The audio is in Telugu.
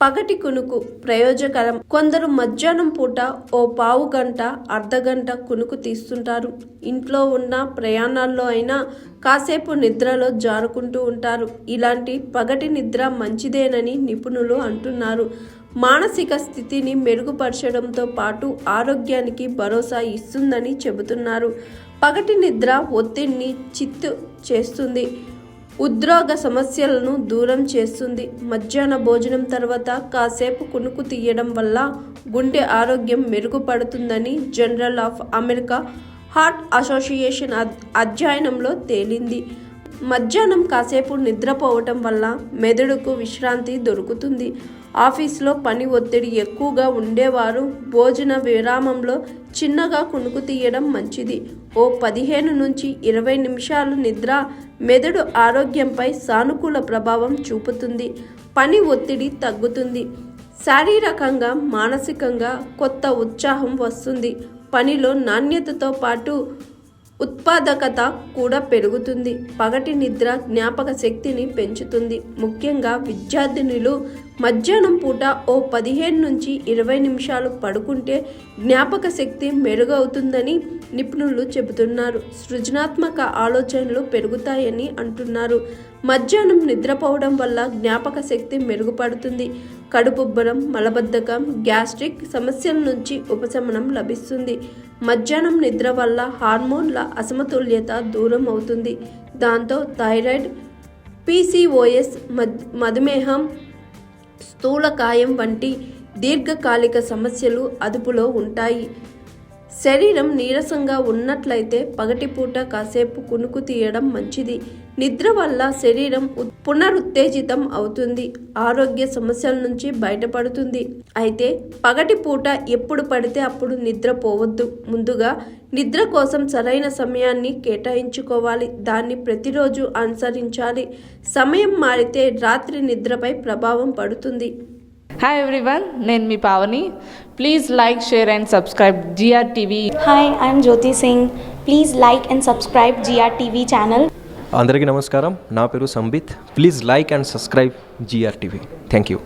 పగటి కునుకు ప్రయోజకరం. కొందరు మధ్యాహ్నం పూట ఓ పావు గంట, అర్ధగంట కునుకు తీస్తుంటారు. ఇంట్లో ఉన్న ప్రయాణాల్లో అయినా కాసేపు నిద్రలో జారుకుంటూ ఉంటారు. ఇలాంటి పగటి నిద్ర మంచిదేనని నిపుణులు అంటున్నారు. మానసిక స్థితిని మెరుగుపరచడంతో పాటు ఆరోగ్యానికి భరోసా ఇస్తుందని చెబుతున్నారు. పగటి నిద్ర ఒత్తిడిని చిత్తు చేస్తుంది, ఉద్రోగ సమస్యలను దూరం చేస్తుంది. మధ్యాహ్న భోజనం తర్వాత కాసేపు కునుకు తీయడం వల్ల గుండె ఆరోగ్యం మెరుగుపడుతుందని general of America heart association అధ్యయనంలో తేలింది. మధ్యాహ్నం కాసేపు నిద్రపోవటం వల్ల మెదడుకు విశ్రాంతి దొరుకుతుంది. ఆఫీసులో పని ఒత్తిడి ఎక్కువగా ఉండేవారు భోజన విరామంలో చిన్నగా కునుకు తీయడం మంచిది. ఓ 15 నుంచి 20 నిమిషాలు నిద్ర మెదడు ఆరోగ్యంపై సానుకూల ప్రభావం చూపుతుంది. పని ఒత్తిడి తగ్గుతుంది. శారీరకంగా, మానసికంగా కొత్త ఉత్సాహం వస్తుంది. పనిలో నాణ్యతతో పాటు ఉత్పాదకత కూడా పెరుగుతుంది. పగటి నిద్ర జ్ఞాపక శక్తిని పెంచుతుంది. ముఖ్యంగా విద్యార్థినులు మధ్యాహ్నం పూట ఓ 15 నుంచి 20 నిమిషాలు పడుకుంటే జ్ఞాపక శక్తి మెరుగవుతుందని నిపుణులు చెబుతున్నారు. సృజనాత్మక ఆలోచనలు పెరుగుతాయని అంటున్నారు. మధ్యాహ్నం నిద్రపోవడం వల్ల జ్ఞాపక శక్తి మెరుగుపడుతుంది. కడుపుబ్బరం, మలబద్ధకం, గ్యాస్ట్రిక్ సమస్యల నుంచి ఉపశమనం లభిస్తుంది. మధ్యాహ్నం నిద్ర వల్ల హార్మోన్ల అసమతుల్యత దూరం అవుతుంది. దాంతో థైరాయిడ్, PCOS, మధుమేహం, స్థూలకాయం వంటి దీర్ఘకాలిక సమస్యలు అదుపులో ఉంటాయి. శరీరం నీరసంగా ఉన్నట్లయితే పగటిపూట కాసేపు కునుకు తీయడం మంచిది. నిద్ర వల్ల శరీరం పునరుత్తేజితం అవుతుంది, ఆరోగ్య సమస్యల నుంచి బయటపడుతుంది. అయితే పగటి పూట ఎప్పుడు పడితే అప్పుడు నిద్రపోవద్దు. ముందుగా నిద్ర కోసం సరైన సమయాన్ని కేటాయించుకోవాలి. దాన్ని ప్రతిరోజు అనుసరించాలి. సమయం మారితే రాత్రి నిద్రపై ప్రభావం పడుతుంది. హాయ్ ఎవ్రీవన్, నేను మీ Pavani. Please like, share and subscribe GRTV. Hi, I'm Jyoti Singh. Please like and subscribe GRTV channel. అందరికీ నమస్కారం. నా పేరు Sambit. Please like and subscribe GRTV. Thank you.